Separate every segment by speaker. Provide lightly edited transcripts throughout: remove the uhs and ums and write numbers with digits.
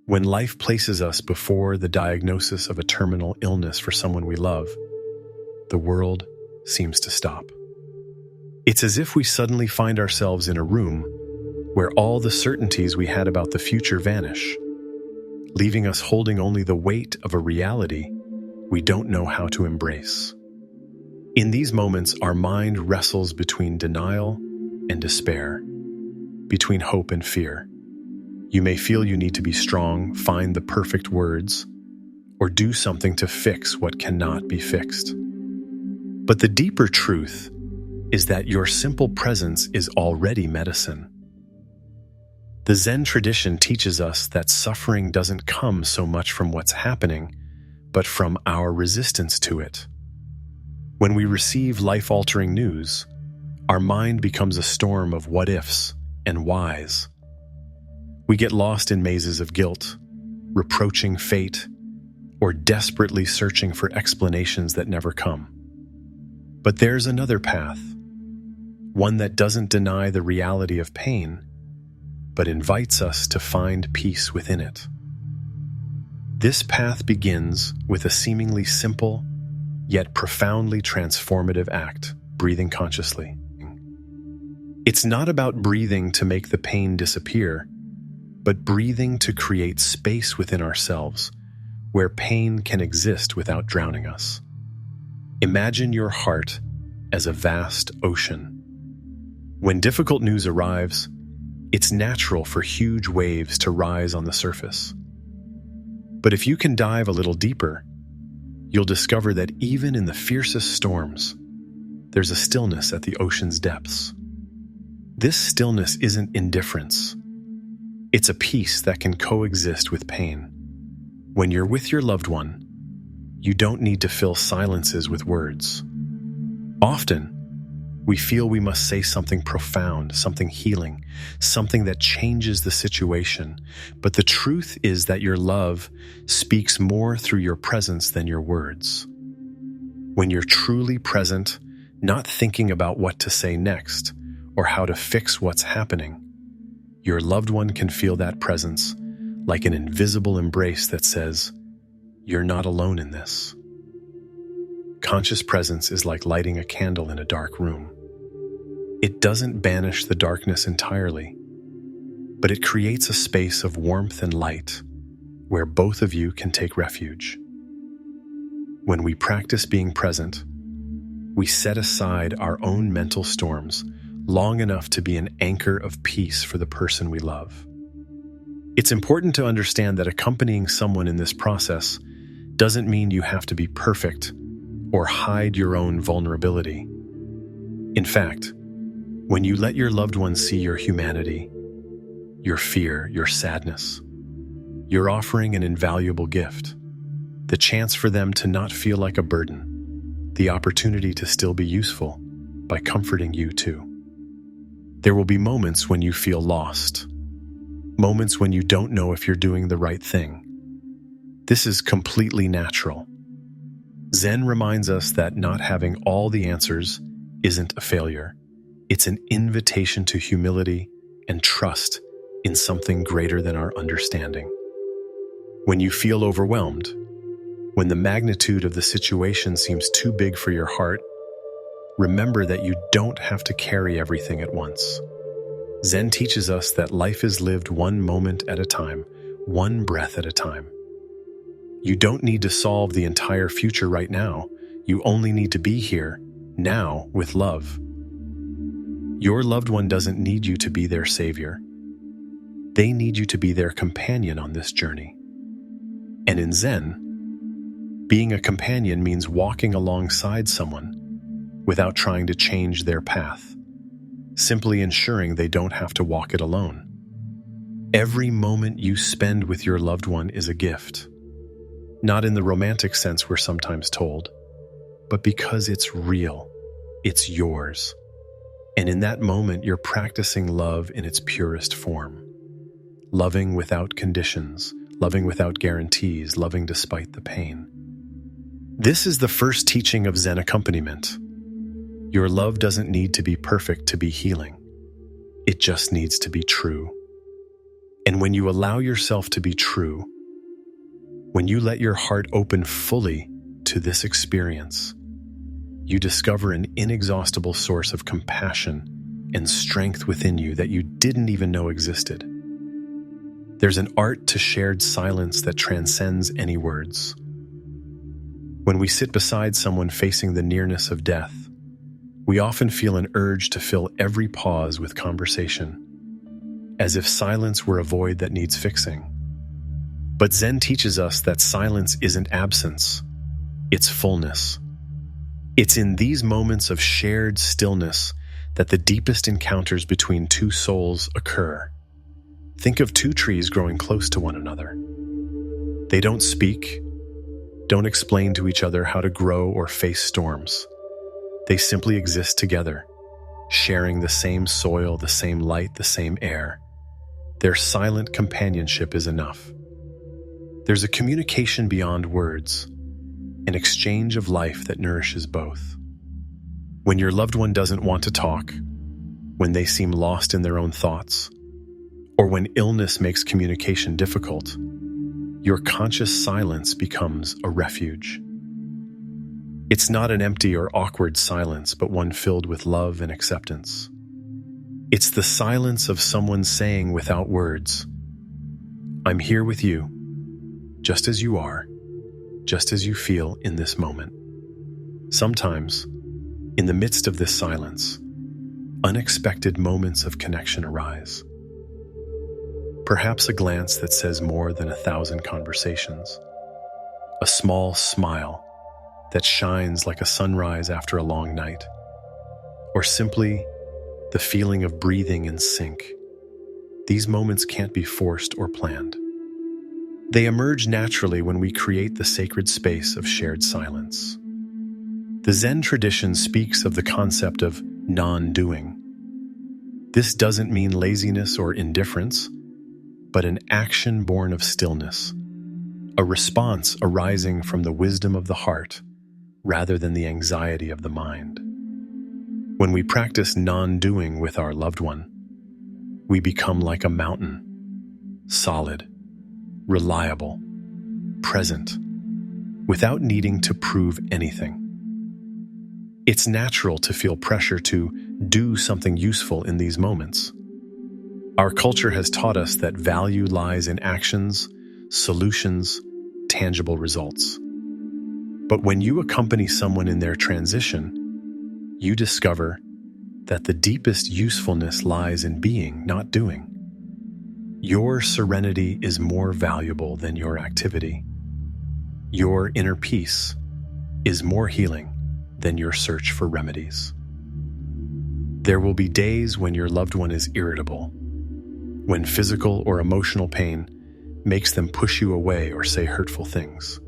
Speaker 1: When life places us before the diagnosis of a terminal illness for someone we love, the world seems to stop. It's as if we suddenly find ourselves in a room where all the certainties we had about the future vanish, leaving us holding only the weight of a reality we don't know how to embrace. In these moments, our mind wrestles between denial and despair, between hope and fear. You may feel you need to be strong, find the perfect words, or do something to fix what cannot be fixed. But the deeper truth is that your simple presence is already medicine. The Zen tradition teaches us that suffering doesn't come so much from what's happening, but from our resistance to it. When we receive life-altering news, our mind becomes a storm of what-ifs and whys. We get lost in mazes of guilt, reproaching fate, or desperately searching for explanations that never come. But there's another path, one that doesn't deny the reality of pain, but invites us to find peace within it. This path begins with a seemingly simple, yet profoundly transformative act, breathing consciously. It's not about breathing to make the pain disappear, but breathing to create space within ourselves where pain can exist without drowning us. Imagine your heart as a vast ocean. When difficult news arrives, it's natural for huge waves to rise on the surface. But if you can dive a little deeper, you'll discover that even in the fiercest storms, there's a stillness at the ocean's depths. This stillness isn't indifference. It's a peace that can coexist with pain. When you're with your loved one, you don't need to fill silences with words. Often, we feel we must say something profound, something healing, something that changes the situation. But the truth is that your love speaks more through your presence than your words. When you're truly present, not thinking about what to say next or how to fix what's happening, your loved one can feel that presence like an invisible embrace that says, "You're not alone in this." Conscious presence is like lighting a candle in a dark room. It doesn't banish the darkness entirely, but it creates a space of warmth and light where both of you can take refuge. When we practice being present, we set aside our own mental storms long enough to be an anchor of peace for the person we love. It's important to understand that accompanying someone in this process doesn't mean you have to be perfect or hide your own vulnerability. In fact, when you let your loved ones see your humanity, your fear, your sadness, you're offering an invaluable gift, the chance for them to not feel like a burden, the opportunity to still be useful by comforting you too. There will be moments when you feel lost, moments when you don't know if you're doing the right thing. This is completely natural. Zen reminds us that not having all the answers isn't a failure. It's an invitation to humility and trust in something greater than our understanding. When you feel overwhelmed, when the magnitude of the situation seems too big for your heart, remember that you don't have to carry everything at once. Zen teaches us that life is lived one moment at a time, one breath at a time. You don't need to solve the entire future right now. You only need to be here, now, with love. Your loved one doesn't need you to be their savior. They need you to be their companion on this journey. And in Zen, being a companion means walking alongside someone without trying to change their path, simply ensuring they don't have to walk it alone. Every moment you spend with your loved one is a gift, not in the romantic sense we're sometimes told, but because it's real, it's yours. And in that moment, you're practicing love in its purest form. Loving without conditions, loving without guarantees, loving despite the pain. This is the first teaching of Zen accompaniment. Your love doesn't need to be perfect to be healing. It just needs to be true. And when you allow yourself to be true, when you let your heart open fully to this experience, you discover an inexhaustible source of compassion and strength within you that you didn't even know existed. There's an art to shared silence that transcends any words. When we sit beside someone facing the nearness of death, we often feel an urge to fill every pause with conversation, as if silence were a void that needs fixing. But Zen teaches us that silence isn't absence, it's fullness. It's in these moments of shared stillness that the deepest encounters between two souls occur. Think of two trees growing close to one another. They don't speak, don't explain to each other how to grow or face storms. They simply exist together, sharing the same soil, the same light, the same air. Their silent companionship is enough. There's a communication beyond words, an exchange of life that nourishes both. When your loved one doesn't want to talk, when they seem lost in their own thoughts, or when illness makes communication difficult, your conscious silence becomes a refuge. It's not an empty or awkward silence, but one filled with love and acceptance. It's the silence of someone saying without words, "I'm here with you, just as you are, just as you feel in this moment." Sometimes, in the midst of this silence, unexpected moments of connection arise. Perhaps a glance that says more than 1,000 conversations, a small smile that shines like a sunrise after a long night, or simply the feeling of breathing in sync. These moments can't be forced or planned. They emerge naturally when we create the sacred space of shared silence. The Zen tradition speaks of the concept of non-doing. This doesn't mean laziness or indifference, but an action born of stillness, a response arising from the wisdom of the heart rather than the anxiety of the mind. When we practice non-doing with our loved one, we become like a mountain, solid, reliable, present, without needing to prove anything. It's natural to feel pressure to do something useful in these moments. Our culture has taught us that value lies in actions, solutions, tangible results. But when you accompany someone in their transition, you discover that the deepest usefulness lies in being, not doing. Your serenity is more valuable than your activity. Your inner peace is more healing than your search for remedies. There will be days when your loved one is irritable, when physical or emotional pain makes them push you away or say hurtful things.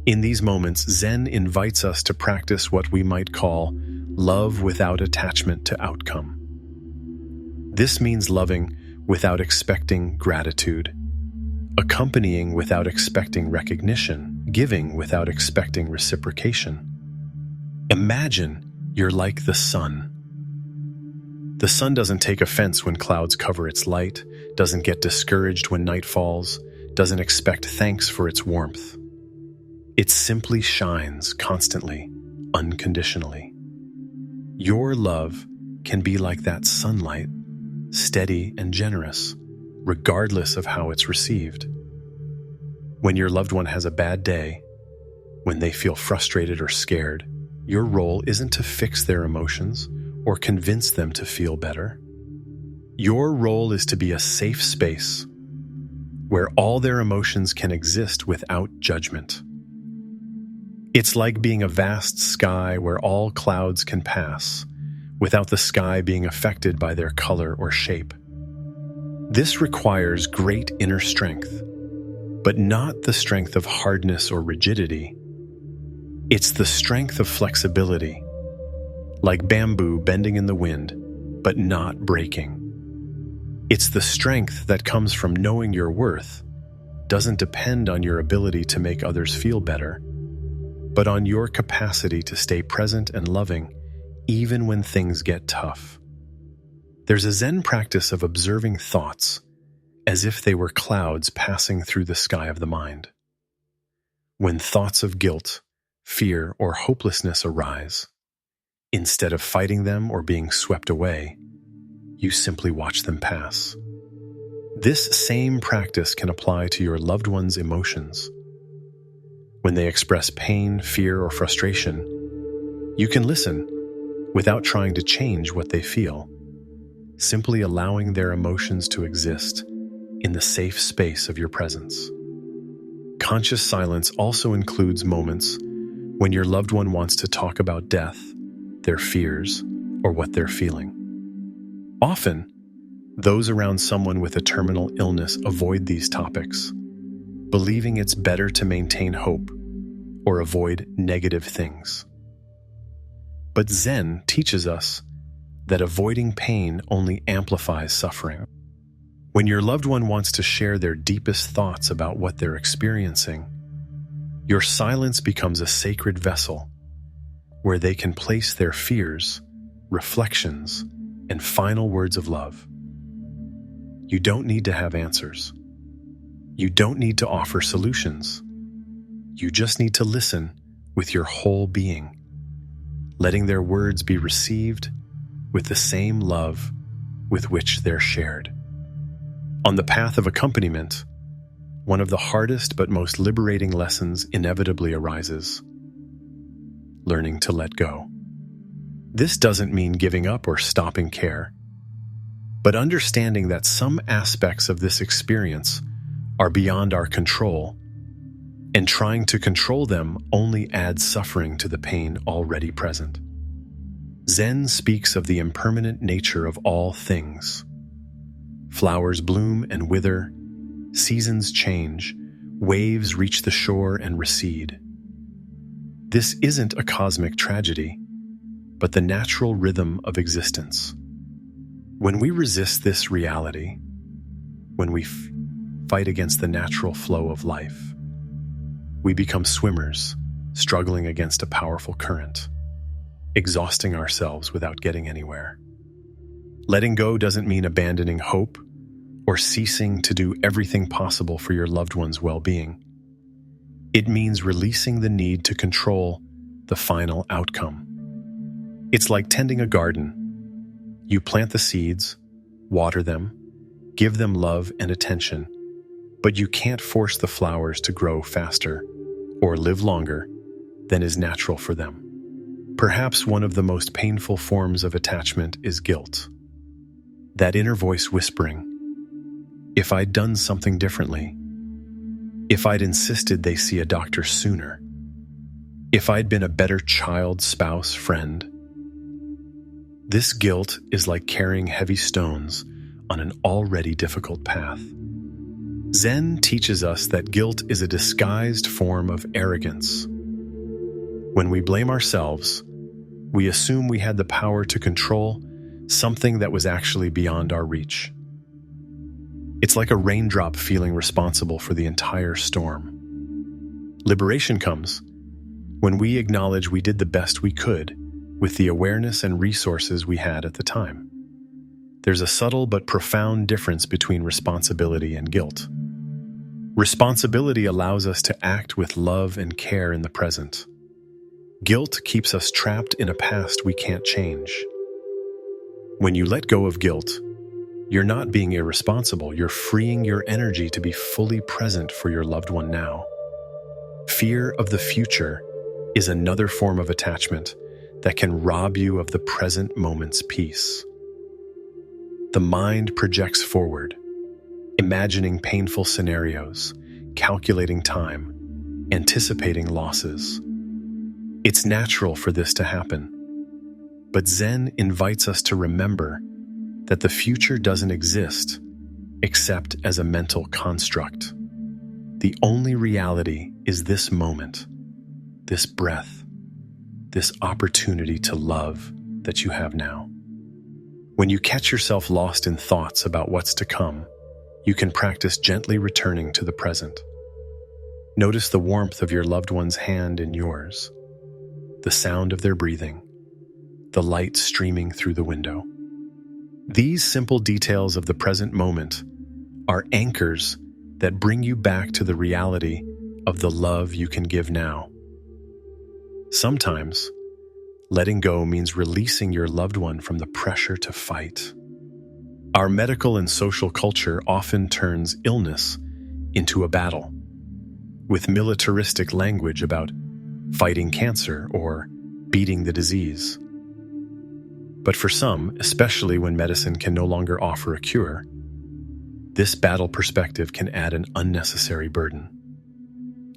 Speaker 1: In these moments, Zen invites us to practice what we might call love without attachment to outcome. This means loving without expecting gratitude, accompanying without expecting recognition, giving without expecting reciprocation. Imagine you're like the sun. The sun doesn't take offense when clouds cover its light, doesn't get discouraged when night falls, doesn't expect thanks for its warmth. It simply shines constantly, unconditionally. Your love can be like that sunlight, steady and generous, regardless of how it's received. When your loved one has a bad day, when they feel frustrated or scared, your role isn't to fix their emotions or convince them to feel better. Your role is to be a safe space where all their emotions can exist without judgment. It's like being a vast sky where all clouds can pass, without the sky being affected by their color or shape. This requires great inner strength, but not the strength of hardness or rigidity. It's the strength of flexibility, like bamboo bending in the wind, but not breaking. It's the strength that comes from knowing your worth doesn't depend on your ability to make others feel better, but on your capacity to stay present and loving even when things get tough. There's a Zen practice of observing thoughts as if they were clouds passing through the sky of the mind. When thoughts of guilt, fear, or hopelessness arise, instead of fighting them or being swept away, you simply watch them pass. This same practice can apply to your loved one's emotions. When they express pain, fear, or frustration, you can listen without trying to change what they feel, simply allowing their emotions to exist in the safe space of your presence. Conscious silence also includes moments when your loved one wants to talk about death, their fears, or what they're feeling. Often, those around someone with a terminal illness avoid these topics, believing it's better to maintain hope or avoid negative things. But Zen teaches us that avoiding pain only amplifies suffering. When your loved one wants to share their deepest thoughts about what they're experiencing, your silence becomes a sacred vessel where they can place their fears, reflections, and final words of love. You don't need to have answers. You don't need to offer solutions. You just need to listen with your whole being, letting their words be received with the same love with which they're shared. On the path of accompaniment, one of the hardest but most liberating lessons inevitably arises: learning to let go. This doesn't mean giving up or stopping care, but understanding that some aspects of this experience are beyond our control, and trying to control them only adds suffering to the pain already present. Zen speaks of the impermanent nature of all things. Flowers bloom and wither, seasons change, waves reach the shore and recede. This isn't a cosmic tragedy, but the natural rhythm of existence. When we resist this reality, when we fight against the natural flow of life, we become swimmers, struggling against a powerful current, exhausting ourselves without getting anywhere. Letting go doesn't mean abandoning hope or ceasing to do everything possible for your loved one's well-being. It means releasing the need to control the final outcome. It's like tending a garden. You plant the seeds, water them, give them love and attention, but you can't force the flowers to grow faster or live longer than is natural for them. Perhaps one of the most painful forms of attachment is guilt. That inner voice whispering, "If I'd done something differently, if I'd insisted they see a doctor sooner, if I'd been a better child, spouse, friend." This guilt is like carrying heavy stones on an already difficult path. Zen teaches us that guilt is a disguised form of arrogance. When we blame ourselves, we assume we had the power to control something that was actually beyond our reach. It's like a raindrop feeling responsible for the entire storm. Liberation comes when we acknowledge we did the best we could with the awareness and resources we had at the time. There's a subtle but profound difference between responsibility and guilt. Responsibility allows us to act with love and care in the present. Guilt keeps us trapped in a past we can't change. When you let go of guilt, you're not being irresponsible, you're freeing your energy to be fully present for your loved one now. Fear of the future is another form of attachment that can rob you of the present moment's peace. The mind projects forward, imagining painful scenarios, calculating time, anticipating losses. It's natural for this to happen, but Zen invites us to remember that the future doesn't exist except as a mental construct. The only reality is this moment, this breath, this opportunity to love that you have now. When you catch yourself lost in thoughts about what's to come, you can practice gently returning to the present. Notice the warmth of your loved one's hand in yours, the sound of their breathing, the light streaming through the window. These simple details of the present moment are anchors that bring you back to the reality of the love you can give now. Sometimes, letting go means releasing your loved one from the pressure to fight. Our medical and social culture often turns illness into a battle, with militaristic language about fighting cancer or beating the disease. But for some, especially when medicine can no longer offer a cure, this battle perspective can add an unnecessary burden.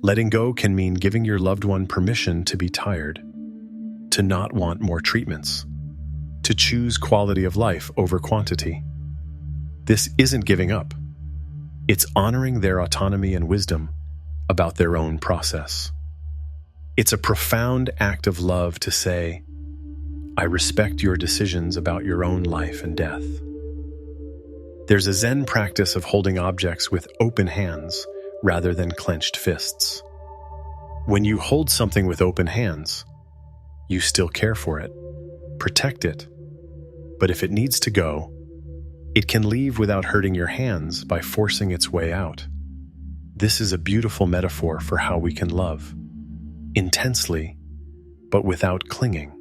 Speaker 1: Letting go can mean giving your loved one permission to be tired, to not want more treatments, to choose quality of life over quantity. This isn't giving up. It's honoring their autonomy and wisdom about their own process. It's a profound act of love to say, I respect your decisions about your own life and death. There's a Zen practice of holding objects with open hands rather than clenched fists. When you hold something with open hands, you still care for it, protect it, but if it needs to go, it can leave without hurting your hands by forcing its way out. This is a beautiful metaphor for how we can love, intensely, but without clinging.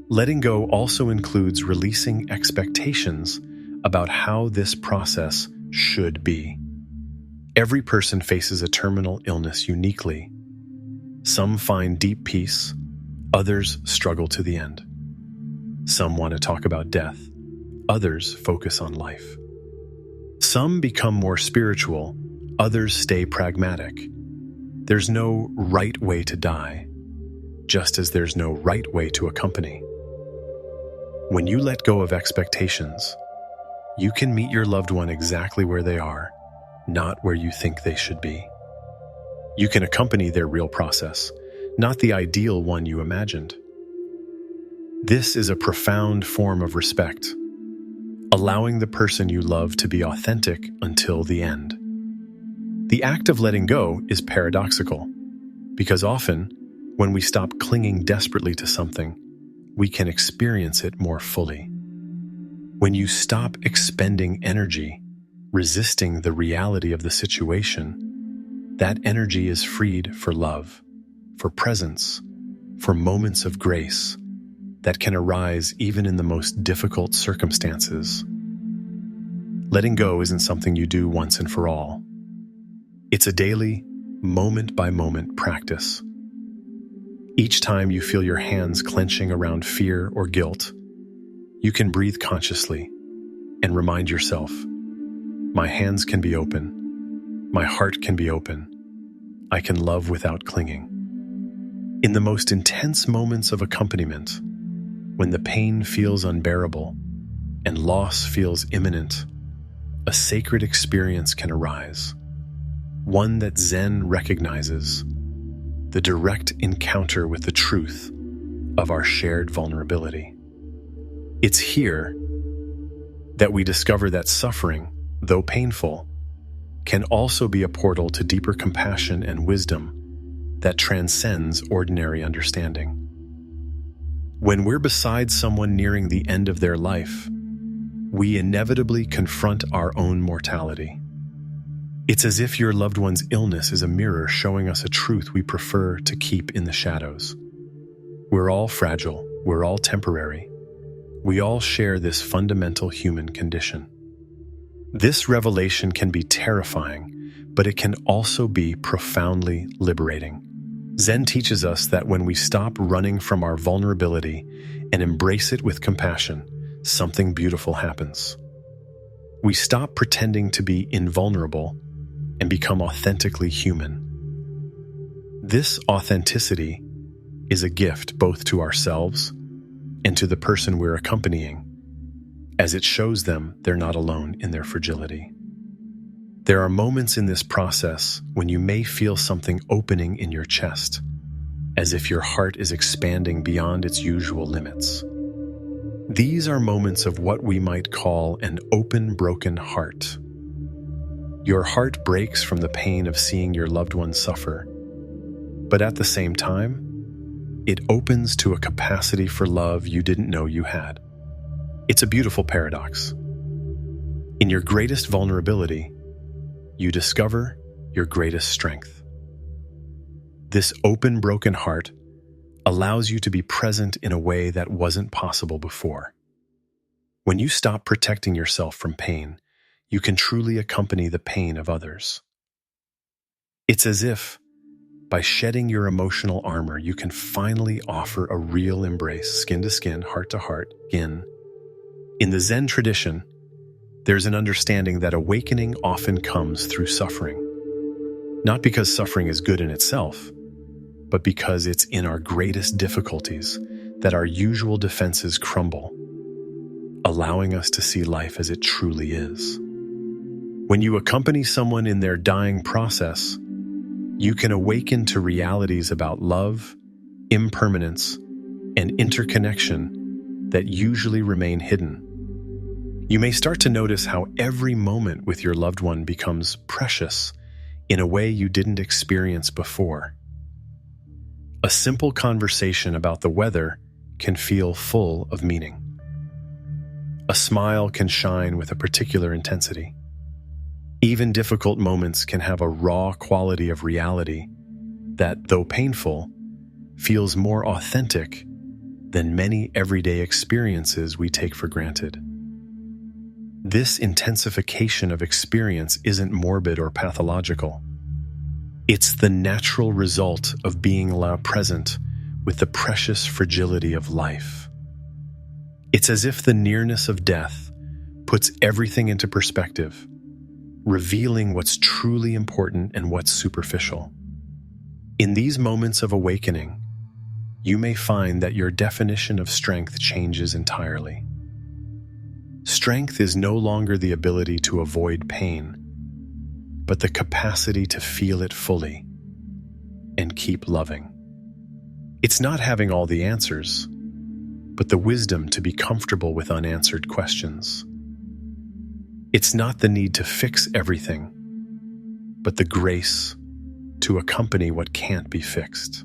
Speaker 1: Letting go also includes releasing expectations about how this process should be. Every person faces a terminal illness uniquely. Some find deep peace, others struggle to the end. Some want to talk about death, others focus on life. Some become more spiritual, others stay pragmatic. There's no right way to die, just as there's no right way to accompany. When you let go of expectations, you can meet your loved one exactly where they are, not where you think they should be. You can accompany their real process, not the ideal one you imagined. This is a profound form of respect, allowing the person you love to be authentic until the end. The act of letting go is paradoxical, because often, when we stop clinging desperately to something, we can experience it more fully. When you stop expending energy, resisting the reality of the situation, that energy is freed for love, for presence, for moments of grace that can arise even in the most difficult circumstances. Letting go isn't something you do once and for all. It's a daily, moment-by-moment practice. Each time you feel your hands clenching around fear or guilt, you can breathe consciously and remind yourself, my hands can be open, my heart can be open, I can love without clinging. In the most intense moments of accompaniment, when the pain feels unbearable and loss feels imminent, a sacred experience can arise, one that Zen recognizes, the direct encounter with the truth of our shared vulnerability. It's here that we discover that suffering, though painful, can also be a portal to deeper compassion and wisdom that transcends ordinary understanding. When we're beside someone nearing the end of their life, we inevitably confront our own mortality. It's as if your loved one's illness is a mirror showing us a truth we prefer to keep in the shadows. We're all fragile, we're all temporary. We all share this fundamental human condition. This revelation can be terrifying, but it can also be profoundly liberating. Zen teaches us that when we stop running from our vulnerability and embrace it with compassion, something beautiful happens. We stop pretending to be invulnerable and become authentically human. This authenticity is a gift both to ourselves and to the person we're accompanying, as it shows them they're not alone in their fragility. There are moments in this process when you may feel something opening in your chest, as if your heart is expanding beyond its usual limits. These are moments of what we might call an open, broken heart. Your heart breaks from the pain of seeing your loved one suffer, but at the same time, it opens to a capacity for love you didn't know you had. It's a beautiful paradox. In your greatest vulnerability, you discover your greatest strength. This open, broken heart allows you to be present in a way that wasn't possible before. When you stop protecting yourself from pain, you can truly accompany the pain of others. It's as if, by shedding your emotional armor, you can finally offer a real embrace, skin to skin, heart to heart, yin. In the Zen tradition, there's an understanding that awakening often comes through suffering. Not because suffering is good in itself, but because it's in our greatest difficulties that our usual defenses crumble, allowing us to see life as it truly is. When you accompany someone in their dying process, you can awaken to realities about love, impermanence, and interconnection that usually remain hidden. You may start to notice how every moment with your loved one becomes precious in a way you didn't experience before. A simple conversation about the weather can feel full of meaning. A smile can shine with a particular intensity. Even difficult moments can have a raw quality of reality that, though painful, feels more authentic than many everyday experiences we take for granted. This intensification of experience isn't morbid or pathological. It's the natural result of being present with the precious fragility of life. It's as if the nearness of death puts everything into perspective, revealing what's truly important and what's superficial. In these moments of awakening, you may find that your definition of strength changes entirely. Strength is no longer the ability to avoid pain, but the capacity to feel it fully and keep loving. It's not having all the answers, but the wisdom to be comfortable with unanswered questions. It's not the need to fix everything, but the grace to accompany what can't be fixed.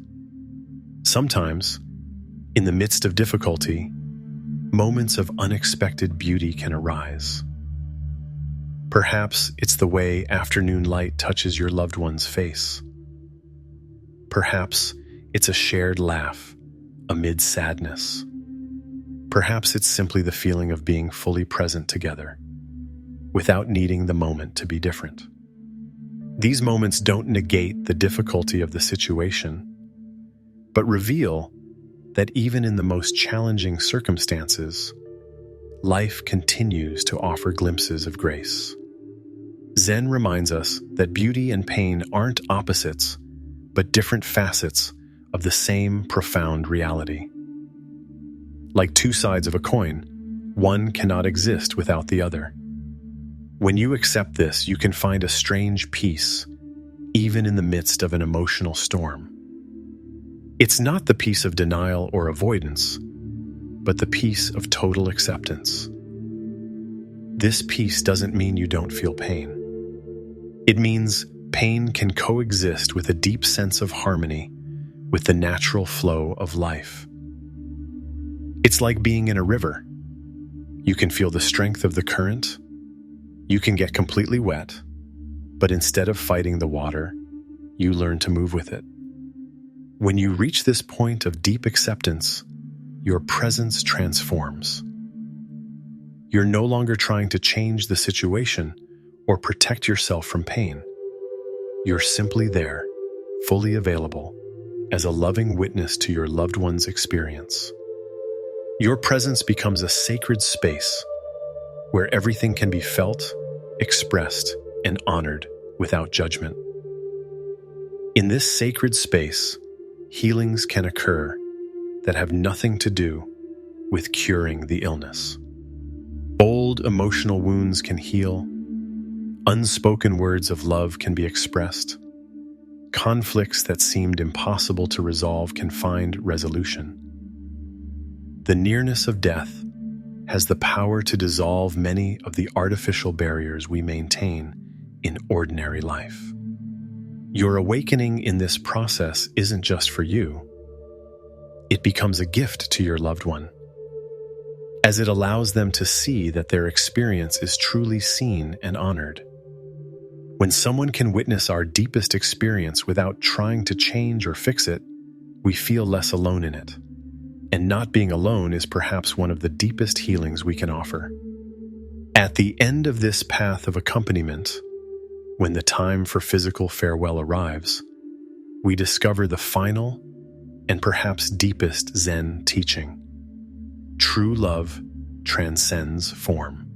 Speaker 1: Sometimes, in the midst of difficulty, moments of unexpected beauty can arise. Perhaps it's the way afternoon light touches your loved one's face. Perhaps it's a shared laugh amid sadness. Perhaps it's simply the feeling of being fully present together, without needing the moment to be different. These moments don't negate the difficulty of the situation, but reveal that even in the most challenging circumstances, life continues to offer glimpses of grace. Zen reminds us that beauty and pain aren't opposites, but different facets of the same profound reality. Like two sides of a coin, one cannot exist without the other. When you accept this, you can find a strange peace, even in the midst of an emotional storm. It's not the peace of denial or avoidance, but the peace of total acceptance. This peace doesn't mean you don't feel pain. It means pain can coexist with a deep sense of harmony with the natural flow of life. It's like being in a river. You can feel the strength of the current. You can get completely wet, but instead of fighting the water, you learn to move with it. When you reach this point of deep acceptance, your presence transforms. You're no longer trying to change the situation or protect yourself from pain. You're simply there, fully available, as a loving witness to your loved one's experience. Your presence becomes a sacred space where everything can be felt, expressed, and honored without judgment. In this sacred space, healings can occur that have nothing to do with curing the illness. Old emotional wounds can heal. Unspoken words of love can be expressed. Conflicts that seemed impossible to resolve can find resolution. The nearness of death has the power to dissolve many of the artificial barriers we maintain in ordinary life. Your awakening in this process isn't just for you. It becomes a gift to your loved one. as it allows them to see that their experience is truly seen and honored. When someone can witness our deepest experience without trying to change or fix it, we feel less alone in it. And not being alone is perhaps one of the deepest healings we can offer. At the end of this path of accompaniment, when the time for physical farewell arrives, we discover the final and perhaps deepest Zen teaching. True love transcends form.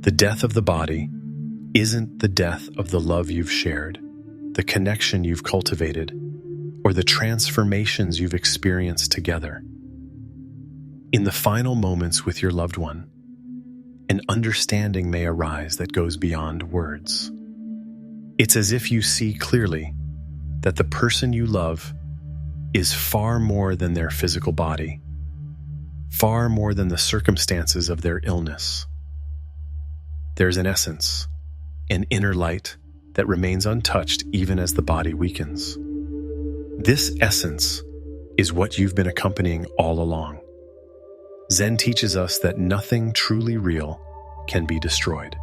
Speaker 1: The death of the body isn't the death of the love you've shared, the connection you've cultivated, or the transformations you've experienced together. In the final moments with your loved one, an understanding may arise that goes beyond words. It's as if you see clearly that the person you love is far more than their physical body, far more than the circumstances of their illness. There's an essence, an inner light that remains untouched even as the body weakens. This essence is what you've been accompanying all along. Zen teaches us that nothing truly real can be destroyed.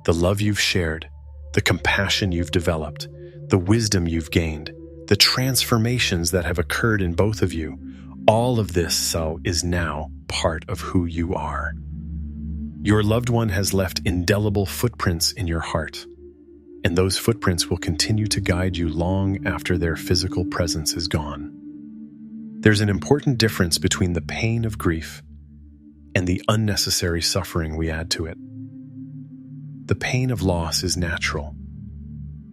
Speaker 1: The love you've shared, the compassion you've developed, the wisdom you've gained, the transformations that have occurred in both of you, all of this is now part of who you are. Your loved one has left indelible footprints in your heart, and those footprints will continue to guide you long after their physical presence is gone. There's an important difference between the pain of grief and the unnecessary suffering we add to it. The pain of loss is natural.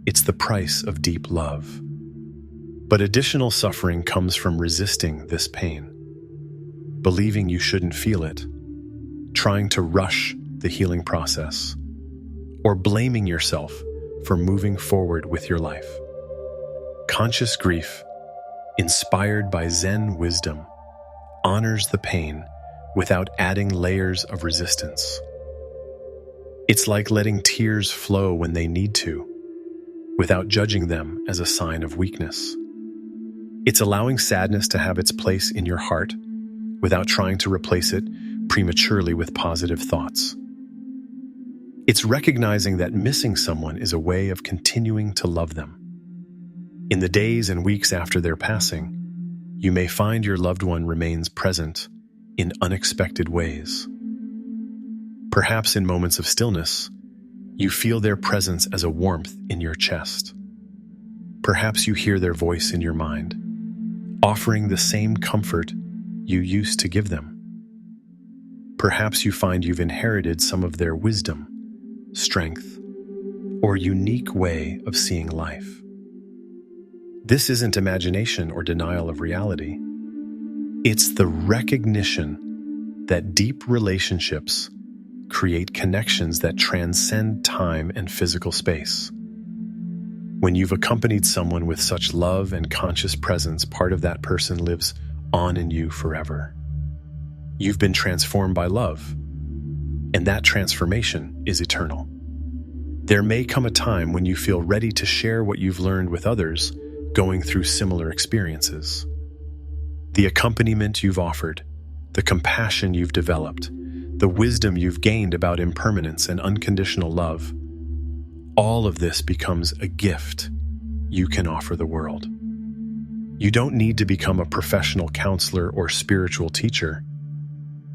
Speaker 1: It's the price of deep love. But additional suffering comes from resisting this pain, believing you shouldn't feel it, trying to rush the healing process, or blaming yourself for moving forward with your life. Conscious grief, inspired by Zen wisdom, honors the pain without adding layers of resistance. It's like letting tears flow when they need to, without judging them as a sign of weakness. It's allowing sadness to have its place in your heart without trying to replace it prematurely with positive thoughts. It's recognizing that missing someone is a way of continuing to love them. In the days and weeks after their passing, you may find your loved one remains present in unexpected ways. Perhaps in moments of stillness, you feel their presence as a warmth in your chest. Perhaps you hear their voice in your mind, offering the same comfort you used to give them. Perhaps you find you've inherited some of their wisdom, strength, or unique way of seeing life. This isn't imagination or denial of reality. It's the recognition that deep relationships create connections that transcend time and physical space. When you've accompanied someone with such love and conscious presence, part of that person lives on in you forever. You've been transformed by love, and that transformation is eternal. There may come a time when you feel ready to share what you've learned with others going through similar experiences. The accompaniment you've offered, the compassion you've developed, the wisdom you've gained about impermanence and unconditional love, all of this becomes a gift you can offer the world. You don't need to become a professional counselor or spiritual teacher.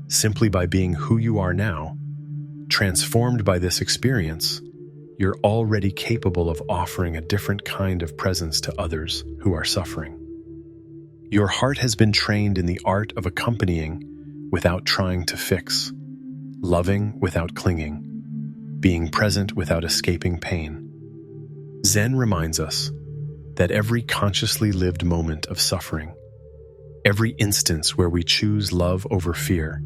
Speaker 1: Simply by being who you are now, transformed by this experience, you're already capable of offering a different kind of presence to others who are suffering. Your heart has been trained in the art of accompanying without trying to fix, loving without clinging, being present without escaping pain. Zen reminds us that every consciously lived moment of suffering, every instance where we choose love over fear,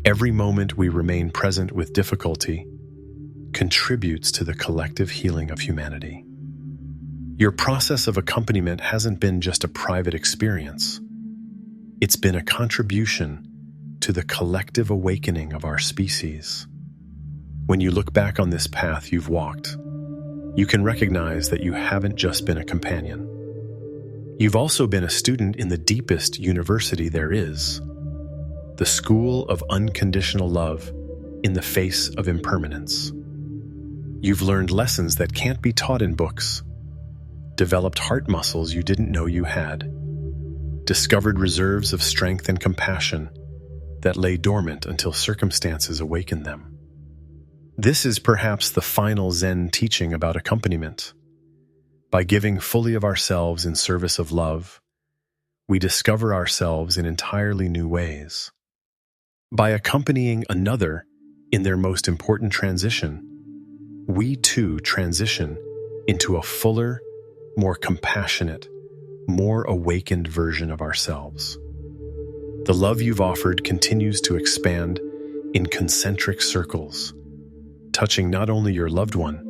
Speaker 1: every moment we remain present with difficulty, contributes to the collective healing of humanity. Your process of accompaniment hasn't been just a private experience. It's been a contribution to the collective awakening of our species. When you look back on this path you've walked, you can recognize that you haven't just been a companion. You've also been a student in the deepest university there is. the school of unconditional love in the face of impermanence. You've learned lessons that can't be taught in books, developed heart muscles you didn't know you had, discovered reserves of strength and compassion that lay dormant until circumstances awakened them. This is perhaps the final Zen teaching about accompaniment. By giving fully of ourselves in service of love, we discover ourselves in entirely new ways. By accompanying another in their most important transition, we too transition into a fuller, more compassionate, more awakened version of ourselves. The love you've offered continues to expand in concentric circles, touching not only your loved one,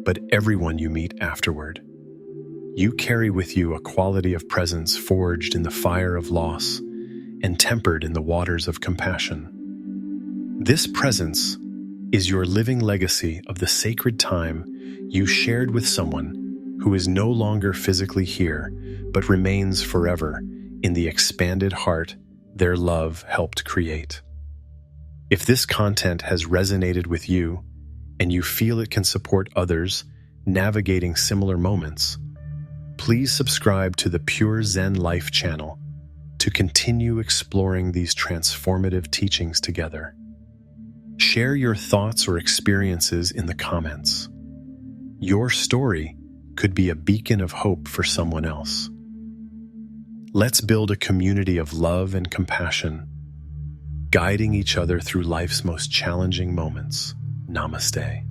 Speaker 1: but everyone you meet afterward. You carry with you a quality of presence forged in the fire of loss and tempered in the waters of compassion. This presence is your living legacy of the sacred time you shared with someone who is no longer physically here, but remains forever in the expanded heart their love helped create. If this content has resonated with you, and you feel it can support others navigating similar moments, please subscribe to the Pure Zen Life channel to continue exploring these transformative teachings together. Share your thoughts or experiences in the comments. Your story could be a beacon of hope for someone else. Let's build a community of love and compassion, guiding each other through life's most challenging moments. Namaste.